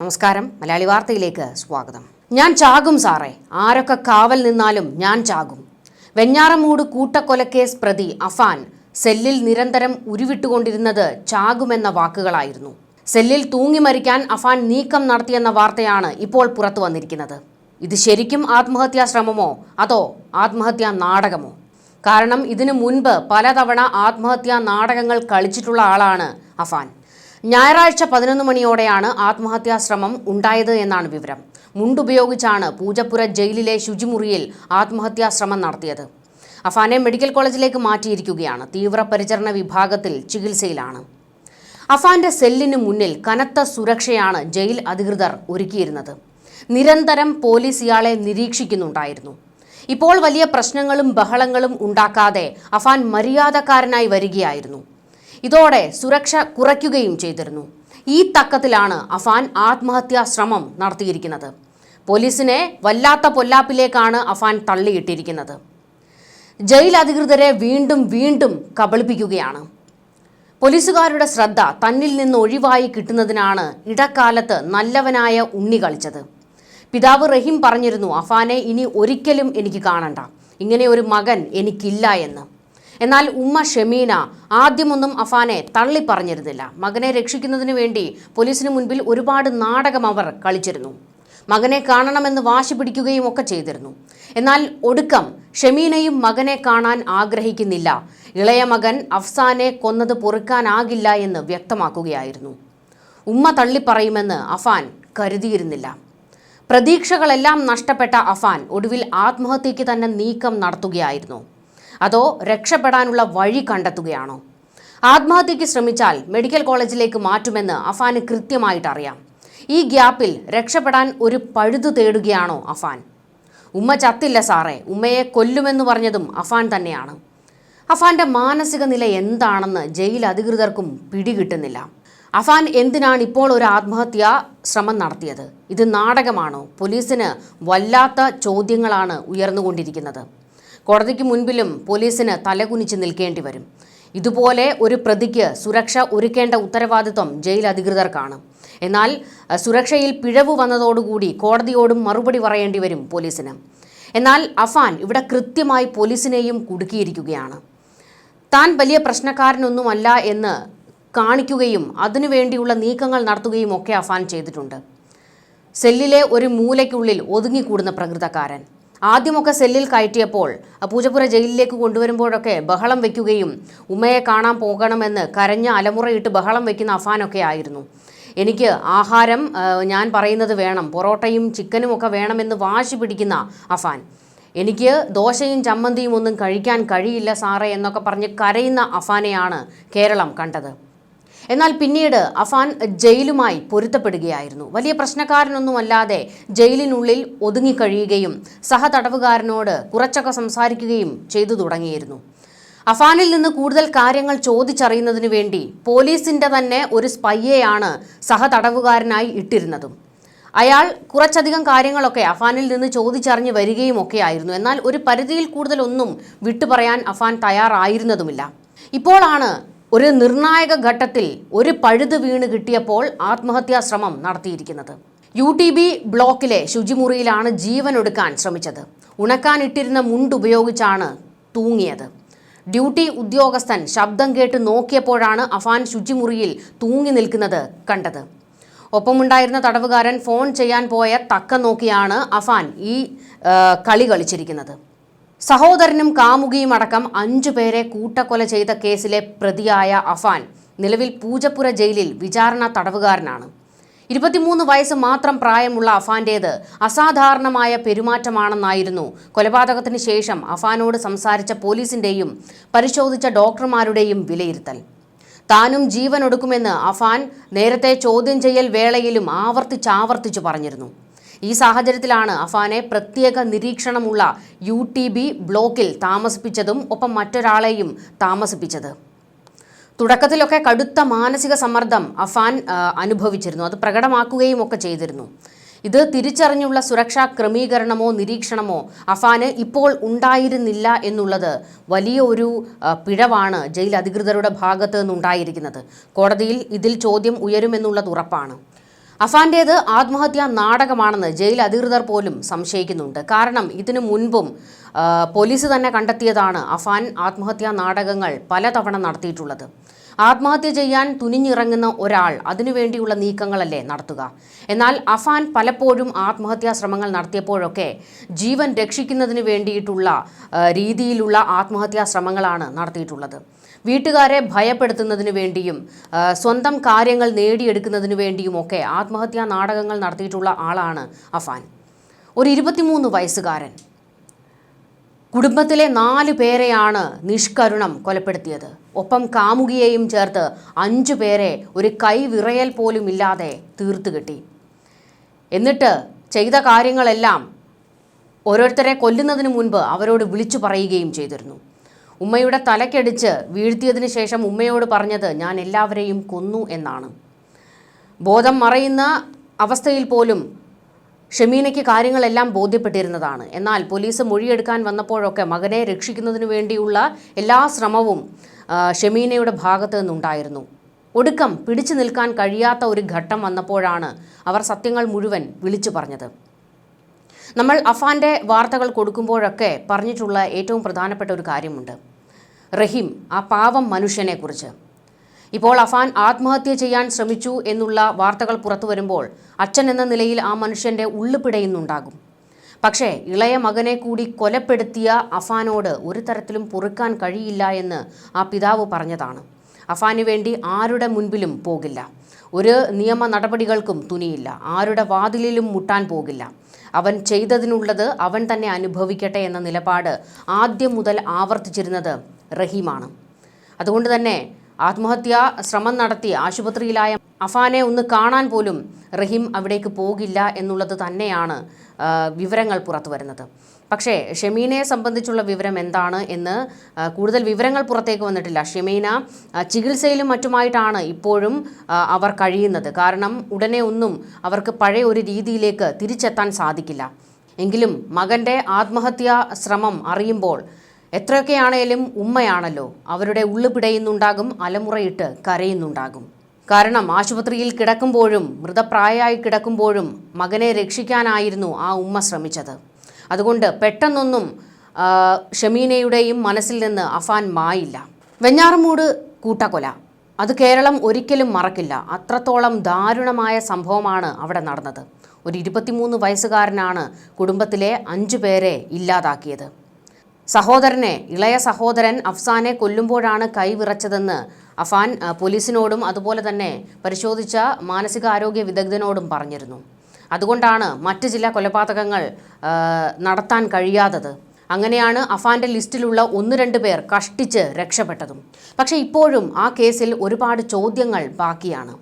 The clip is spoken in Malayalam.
നമസ്കാരം, മലയാളി വാർത്തയിലേക്ക് സ്വാഗതം. ഞാൻ ചാകും സാറേ, ആരൊക്കെ കാവൽ നിന്നാലും ഞാൻ ചാകും. വെഞ്ഞാറമൂട് കൂട്ടക്കൊലക്കേസ് പ്രതി അഫാൻ സെല്ലിൽ നിരന്തരം ഉരുവിട്ടുകൊണ്ടിരുന്നത് ചാകുമെന്ന വാക്കുകളായിരുന്നു. സെല്ലിൽ തൂങ്ങി മരിക്കാൻ അഫാൻ നീക്കം നടത്തിയെന്ന വാർത്തയാണ് ഇപ്പോൾ പുറത്തു വന്നിരിക്കുന്നത്. ഇത് ശരിക്കും ആത്മഹത്യാ ശ്രമമോ അതോ ആത്മഹത്യാ നാടകമോ? കാരണം ഇതിനു മുൻപ് പലതവണ ആത്മഹത്യാ നാടകങ്ങൾ കളിച്ചിട്ടുള്ള ആളാണ് അഫാൻ. ഞായറാഴ്ച 11 മണിയോടെയാണ് ആത്മഹത്യാ ശ്രമം ഉണ്ടായത് എന്നാണ് വിവരം. മുണ്ടുപയോഗിച്ചാണ് പൂജപ്പുര ജയിലിലെ ശുചിമുറിയിൽ ആത്മഹത്യാ ശ്രമം നടത്തിയത്. അഫാനെ മെഡിക്കൽ കോളേജിലേക്ക് മാറ്റിയിരിക്കുകയാണ്. തീവ്രപരിചരണ വിഭാഗത്തിൽ ചികിത്സയിലാണ്. അഫാന്റെ സെല്ലിന് മുന്നിൽ കനത്ത സുരക്ഷയാണ് ജയിൽ അധികൃതർ ഒരുക്കിയിരുന്നത്. നിരന്തരം പോലീസ് ഇയാളെ നിരീക്ഷിക്കുന്നുണ്ടായിരുന്നു. ഇപ്പോൾ വലിയ പ്രശ്നങ്ങളും ബഹളങ്ങളും ഉണ്ടാക്കാതെ അഫാൻ മര്യാദക്കാരനായി വരികയായിരുന്നു. ഇതോടെ സുരക്ഷ കുറയ്ക്കുകയും ചെയ്തിരുന്നു. ഈ തക്കത്തിലാണ് അഫാൻ ആത്മഹത്യാ ശ്രമം നടത്തിയിരിക്കുന്നത്. പോലീസിനെ വല്ലാത്ത പൊല്ലാപ്പിലേക്കാണ് അഫാൻ തള്ളിയിട്ടിരിക്കുന്നത്. ജയിൽ അധികൃതരെ വീണ്ടും കബളിപ്പിക്കുകയാണ്. പോലീസുകാരുടെ ശ്രദ്ധ തന്നിൽ നിന്ന് ഒഴിവായി കിട്ടുന്നതിനാണ് ഇടക്കാലത്ത് നല്ലവനായ ഉണ്ണി കളിച്ചത്. പിതാവ് റഹീം പറഞ്ഞിരുന്നു, അഫാനെ ഇനി ഒരിക്കലും എനിക്ക് കാണണ്ട, ഇങ്ങനെ ഒരു മകൻ എനിക്കില്ല എന്ന്. എന്നാൽ ഉമ്മ ഷമീന ആദ്യമൊന്നും അഫാനെ തള്ളി പറഞ്ഞിരുന്നില്ല. മകനെ രക്ഷിക്കുന്നതിന് വേണ്ടി പോലീസിന് മുൻപിൽ ഒരുപാട് നാടകം അവർ കളിച്ചിരുന്നു. മകനെ കാണണമെന്ന് വാശി പിടിക്കുകയും ഒക്കെ ചെയ്തിരുന്നു. എന്നാൽ ഒടുക്കം ഷമീനയും മകനെ കാണാൻ ആഗ്രഹിക്കുന്നില്ല. ഇളയ മകൻ അഫ്സാനെ കൊന്നത് പൊറുക്കാനാകില്ല എന്ന് വ്യക്തമാക്കുകയായിരുന്നു. ഉമ്മ തള്ളിപ്പറയുമെന്ന് അഫാൻ കരുതിയിരുന്നില്ല. പ്രതീക്ഷകളെല്ലാം നഷ്ടപ്പെട്ട അഫാൻ ഒടുവിൽ ആത്മഹത്യയ്ക്ക് തന്നെ നീക്കം നടത്തുകയായിരുന്നു. അതോ രക്ഷപ്പെടാനുള്ള വഴി കണ്ടെത്തുകയാണോ? ആത്മഹത്യയ്ക്ക് ശ്രമിച്ചാൽ മെഡിക്കൽ കോളേജിലേക്ക് മാറ്റുമെന്ന് അഫാന് കൃത്യമായിട്ട് അറിയാം. ഈ ഗ്യാപ്പിൽ രക്ഷപ്പെടാൻ ഒരു പഴുതു തേടുകയാണോ അഫാൻ? ഉമ്മ ചത്തില്ല സാറേ, ഉമ്മയെ കൊല്ലുമെന്ന് പറഞ്ഞതും അഫാൻ തന്നെയാണ്. അഫാന്റെ മാനസിക നില എന്താണെന്ന് ജയിൽ അധികൃതർക്കും പിടികിട്ടുന്നില്ല. അഫാൻ എന്തിനാണ് ഇപ്പോൾ ഒരു ആത്മഹത്യാ ശ്രമം നടത്തിയത്? ഇത് നാടകമാണോ? പോലീസിന് വല്ലാത്ത ചോദ്യങ്ങളാണ് ഉയർന്നുകൊണ്ടിരിക്കുന്നത്. കോടതിക്ക് മുൻപിലും പോലീസിന് തലകുനിച്ച് നിൽക്കേണ്ടി വരും. ഇതുപോലെ ഒരു പ്രതിക്ക് സുരക്ഷ ഒരുക്കേണ്ട ഉത്തരവാദിത്വം ജയിൽ അധികൃതർക്കാണ്. എന്നാൽ സുരക്ഷയിൽ പിഴവ് വന്നതോടുകൂടി കോടതിയോടും മറുപടി പറയേണ്ടി വരും പോലീസിന്. എന്നാൽ അഫാൻ ഇവിടെ കൃത്യമായി പോലീസിനെയും കുടുക്കിയിരിക്കുകയാണ്. താൻ വലിയ പ്രശ്നക്കാരനൊന്നുമല്ല എന്ന് കാണിക്കുകയും അതിനുവേണ്ടിയുള്ള നീക്കങ്ങൾ നടത്തുകയും ഒക്കെ അഫാൻ ചെയ്തിട്ടുണ്ട്. സെല്ലിലെ ഒരു മൂലയ്ക്കുള്ളിൽ ഒതുങ്ങിക്കൂടുന്ന പ്രകൃതക്കാരൻ. ആദ്യമൊക്കെ സെല്ലിൽ കയറ്റിയപ്പോൾ പൂജപ്പുര ജയിലിലേക്ക് കൊണ്ടുവരുമ്പോഴൊക്കെ ബഹളം വയ്ക്കുകയും ഉമ്മയെ കാണാൻ പോകണമെന്ന് കരഞ്ഞ അലമുറയിട്ട് ബഹളം വയ്ക്കുന്ന അഫാനൊക്കെ ആയിരുന്നു. എനിക്ക് ആഹാരം ഞാൻ പറയുന്നത് വേണം, പൊറോട്ടയും ചിക്കനും ഒക്കെ വേണമെന്ന് വാശി പിടിക്കുന്ന അഫാൻ. എനിക്ക് ദോശയും ചമ്മന്തിയും ഒന്നും കഴിക്കാൻ കഴിയില്ല സാറേ എന്നൊക്കെ പറഞ്ഞ് കരയുന്ന അഫാനെയാണ് കേരളം കണ്ടത്. എന്നാൽ പിന്നീട് അഫാൻ ജയിലുമായി പൊരുത്തപ്പെടുകയായിരുന്നു. വലിയ പ്രശ്നക്കാരനൊന്നുമല്ലാതെ ജയിലിനുള്ളിൽ ഒതുങ്ങിക്കഴിയുകയും സഹതടവുകാരനോട് കുറച്ചൊക്കെ സംസാരിക്കുകയും ചെയ്തു തുടങ്ങിയിരുന്നു. അഫാനിൽ നിന്ന് കൂടുതൽ കാര്യങ്ങൾ ചോദിച്ചറിയുന്നതിന് വേണ്ടി പോലീസിൻ്റെ തന്നെ ഒരു സ്പൈയെയാണ് സഹതടവുകാരനായി ഇട്ടിരുന്നതും. അയാൾ കുറച്ചധികം കാര്യങ്ങളൊക്കെ അഫാനിൽ നിന്ന് ചോദിച്ചറിഞ്ഞ് വരികയും ഒക്കെ ആയിരുന്നു. എന്നാൽ ഒരു പരിധിയിൽ കൂടുതലൊന്നും വിട്ടുപറയാൻ അഫാൻ തയ്യാറായിരുന്നതുമില്ല. ഇപ്പോഴാണ് ഒരു നിർണായക ഘട്ടത്തിൽ ഒരു പഴുത് വീണ് കിട്ടിയപ്പോൾ ആത്മഹത്യാ ശ്രമം നടത്തിയിരിക്കുന്നത്. UTB ബ്ലോക്കിലെ ശുചിമുറിയിലാണ് ജീവനൊടുക്കാൻ ശ്രമിച്ചത്. ഉണക്കാനിട്ടിരുന്ന മുണ്ടുപയോഗിച്ചാണ് തൂങ്ങിയത്. ഡ്യൂട്ടി ഉദ്യോഗസ്ഥൻ ശബ്ദം കേട്ട് നോക്കിയപ്പോഴാണ് അഫാൻ ശുചിമുറിയിൽ തൂങ്ങി നിൽക്കുന്നത് കണ്ടത്. ഒപ്പമുണ്ടായിരുന്ന തടവുകാരൻ ഫോൺ ചെയ്യാൻ പോയ തക്കം നോക്കിയാണ് അഫാൻ ഈ കളി കളിച്ചിരിക്കുന്നത്. സഹോദരനും കാമുകിയും അടക്കം 5 പേരെ കൂട്ടക്കൊല ചെയ്ത കേസിലെ പ്രതിയായ അഫാൻ നിലവിൽ പൂജപ്പുര ജയിലിൽ വിചാരണ തടവുകാരനാണ്. 23 വയസ്സ് മാത്രം പ്രായമുള്ള അഫാന്റേത് അസാധാരണമായ പെരുമാറ്റമാണെന്നായിരുന്നു കൊലപാതകത്തിന് ശേഷം അഫാനോട് സംസാരിച്ച പോലീസിന്റെയും പരിശോധിച്ച ഡോക്ടർമാരുടെയും വിലയിരുത്തൽ. താനും ജീവനൊടുക്കുമെന്ന് അഫാൻ നേരത്തെ ചോദ്യം ചെയ്യൽ വേളയിലും ആവർത്തിച്ചു പറഞ്ഞിരുന്നു. ഈ സാഹചര്യത്തിലാണ് അഫാനെ പ്രത്യേക നിരീക്ഷണമുള്ള UTB ബ്ലോക്കിൽ താമസിപ്പിച്ചതും ഒപ്പം മറ്റൊരാളെയും താമസിപ്പിച്ചത്. തുടക്കത്തിലൊക്കെ കടുത്ത മാനസിക സമ്മർദ്ദം അഫാൻ അനുഭവിച്ചിരുന്നു. അത് പ്രകടമാക്കുകയും ഒക്കെ ചെയ്തിരുന്നു. ഇത് തിരിച്ചറിഞ്ഞുള്ള സുരക്ഷാ ക്രമീകരണമോ നിരീക്ഷണമോ അഫാന് ഇപ്പോൾ ഉണ്ടായിരുന്നില്ല എന്നുള്ളത് വലിയ ഒരു പിഴവാണ് ജയിൽ അധികൃതരുടെ ഭാഗത്ത് നിന്നുണ്ടായിരിക്കുന്നത്. കോടതിയിൽ ഇതിൽ ചോദ്യം ഉയരുമെന്നുള്ളത് ഉറപ്പാണ്. അഫാന്റേത് ആത്മഹത്യാ നാടകമാണെന്ന് ജയിൽ അധികൃതർ പോലും സംശയിക്കുന്നുണ്ട്. കാരണം ഇതിനു മുൻപും പോലീസ് തന്നെ കണ്ടെത്തിയതാണ് അഫാൻ ആത്മഹത്യാ നാടകങ്ങൾ പലതവണ നടത്തിയിട്ടുള്ളത്. ആത്മഹത്യ ചെയ്യാൻ തുനിഞ്ഞിറങ്ങുന്ന ഒരാൾ അതിനുവേണ്ടിയുള്ള നീക്കങ്ങളല്ലേ നടത്തുക. എന്നാൽ അഫാൻ പലപ്പോഴും ആത്മഹത്യാ ശ്രമങ്ങൾ നടത്തിയപ്പോഴൊക്കെ ജീവൻ രക്ഷിക്കുന്നതിന് വേണ്ടിയിട്ടുള്ള രീതിയിലുള്ള ആത്മഹത്യാ ശ്രമങ്ങളാണ് നടത്തിയിട്ടുള്ളത്. വീട്ടുകാരെ ഭയപ്പെടുത്തുന്നതിനു വേണ്ടിയും സ്വന്തം കാര്യങ്ങൾ നേടിയെടുക്കുന്നതിനു വേണ്ടിയുമൊക്കെ ആത്മഹത്യാ നാടകങ്ങൾ നടത്തിയിട്ടുള്ള ആളാണ് അഫാൻ. ഒരു 23 വയസ്സുകാരൻ കുടുംബത്തിലെ 4 പേരെയാണ് നിഷ്കരുണം കൊലപ്പെടുത്തിയത്. ഒപ്പം കാമുകിയെയും ചേർത്ത് 5 പേരെ ഒരു കൈവിറയൽ പോലും ഇല്ലാതെ തീർത്തുകെട്ടി. എന്നിട്ട് ചെയ്ത കാര്യങ്ങളെല്ലാം ഓരോരുത്തരെ കൊല്ലുന്നതിന് മുൻപ് അവരോട് വിളിച്ചു പറയുകയും ചെയ്തിരുന്നു. ഉമ്മയുടെ തലക്കടിച്ച് വീഴ്ത്തിയതിന് ശേഷം ഉമ്മയോട് പറഞ്ഞത് ഞാൻ എല്ലാവരെയും കൊന്നു എന്നാണ്. ബോധം മറയുന്ന അവസ്ഥയിൽ പോലും ഷമീനയ്ക്ക് കാര്യങ്ങളെല്ലാം ബോധ്യപ്പെട്ടിരുന്നതാണ്. എന്നാൽ പോലീസ് മൊഴിയെടുക്കാൻ വന്നപ്പോഴൊക്കെ മകനെ രക്ഷിക്കുന്നതിന് വേണ്ടിയുള്ള എല്ലാ ശ്രമവും ഷമീനയുടെ ഭാഗത്ത് നിന്നുണ്ടായിരുന്നു. ഒടുക്കം പിടിച്ചു നിൽക്കാൻ കഴിയാത്ത ഒരു ഘട്ടം വന്നപ്പോഴാണ് അവർ സത്യങ്ങൾ മുഴുവൻ വിളിച്ചു പറഞ്ഞത്. നമ്മൾ അഫാന്റെ വാർത്തകൾ കൊടുക്കുമ്പോഴൊക്കെ പറഞ്ഞിട്ടുള്ള ഏറ്റവും പ്രധാനപ്പെട്ട ഒരു കാര്യമുണ്ട്. റഹീം, ആ പാവം മനുഷ്യനെക്കുറിച്ച്. ഇപ്പോൾ അഫാൻ ആത്മഹത്യ ചെയ്യാൻ ശ്രമിച്ചു എന്നുള്ള വാർത്തകൾ പുറത്തു വരുമ്പോൾ അച്ഛൻ എന്ന നിലയിൽ ആ മനുഷ്യൻ്റെ ഉള്ളു പിടയുന്നുണ്ടാകും. പക്ഷേ ഇളയ മകനെ കൂടി കൊലപ്പെടുത്തിയ അഫാനോട് ഒരു തരത്തിലും പൊറുക്കാൻ കഴിയില്ല എന്ന് ആ പിതാവ് പറഞ്ഞതാണ്. അഫാന് വേണ്ടി ആരുടെ മുൻപിലും പോകില്ല, ഒരു നിയമ നടപടികൾക്കും തുനിയില്ല, ആരുടെ വാതിലിലും മുട്ടാൻ പോകില്ല. അവൻ ചെയ്തതിനുള്ളത് അവൻ തന്നെ അനുഭവിക്കട്ടെ എന്ന നിലപാട് ആദ്യം മുതൽ ആവർത്തിച്ചിരുന്നത് റഹീമാണ്. അതുകൊണ്ട് തന്നെ ആത്മഹത്യാ ശ്രമം നടത്തി ആശുപത്രിയിലായ അഫാനെ ഒന്ന് കാണാൻ പോലും റഹീം അവിടേക്ക് പോകില്ല എന്നുള്ളത് തന്നെയാണ് വിവരങ്ങൾ പുറത്തു വരുന്നത്. പക്ഷേ ഷമീനയെ സംബന്ധിച്ചുള്ള വിവരം എന്താണ് എന്ന് കൂടുതൽ വിവരങ്ങൾ പുറത്തേക്ക് വന്നിട്ടില്ല. ഷമീന ചികിത്സയിലും മറ്റുമായിട്ടാണ് ഇപ്പോഴും അവർ കഴിയുന്നത്. കാരണം ഉടനെ ഒന്നും അവർക്ക് പഴയ ഒരു രീതിയിലേക്ക് തിരിച്ചെത്താൻ സാധിക്കില്ല. എങ്കിലും മകൻ്റെ ആത്മഹത്യാ ശ്രമം അറിയുമ്പോൾ എത്രയൊക്കെയാണേലും ഉമ്മയാണല്ലോ, അവരുടെ ഉള്ളു പിടയുന്നുണ്ടാകും, അലമുറയിട്ട് കരയുന്നുണ്ടാകും. കാരണം ആശുപത്രിയിൽ കിടക്കുമ്പോഴും മൃതപ്രായമായി കിടക്കുമ്പോഴും മകനെ രക്ഷിക്കാനായിരുന്നു ആ ഉമ്മ ശ്രമിച്ചത്. അതുകൊണ്ട് പെട്ടെന്നൊന്നും ഷമീനയുടെയും മനസ്സിൽ നിന്ന് അഫാൻ മായില്ല. വെഞ്ഞാറമൂട് കൂട്ടക്കൊല, അത് കേരളം ഒരിക്കലും മറക്കില്ല. അത്രത്തോളം ദാരുണമായ സംഭവമാണ് അവിടെ നടന്നത്. ഒരു 23 വയസ്സുകാരനാണ് കുടുംബത്തിലെ 5 പേരെ ഇല്ലാതാക്കിയത്. ഇളയ സഹോദരൻ അഫ്സാനെ കൊല്ലുമ്പോഴാണ് കൈവിറച്ചതെന്ന് അഫാൻ പോലീസിനോടും അതുപോലെ തന്നെ പരിശോധിച്ച മാനസികാരോഗ്യ വിദഗ്ധനോടും പറഞ്ഞിരുന്നു. അതുകൊണ്ടാണ് മറ്റ് ചില കൊലപാതകങ്ങൾ നടത്താൻ കഴിയാത്തത്. അങ്ങനെയാണ് അഫാന്റെ ലിസ്റ്റിലുള്ള 1-2 പേർ കഷ്ടിച്ച് രക്ഷപ്പെട്ടതും. പക്ഷേ ഇപ്പോഴും ആ കേസിൽ ഒരുപാട് ചോദ്യങ്ങൾ ബാക്കിയാണ്.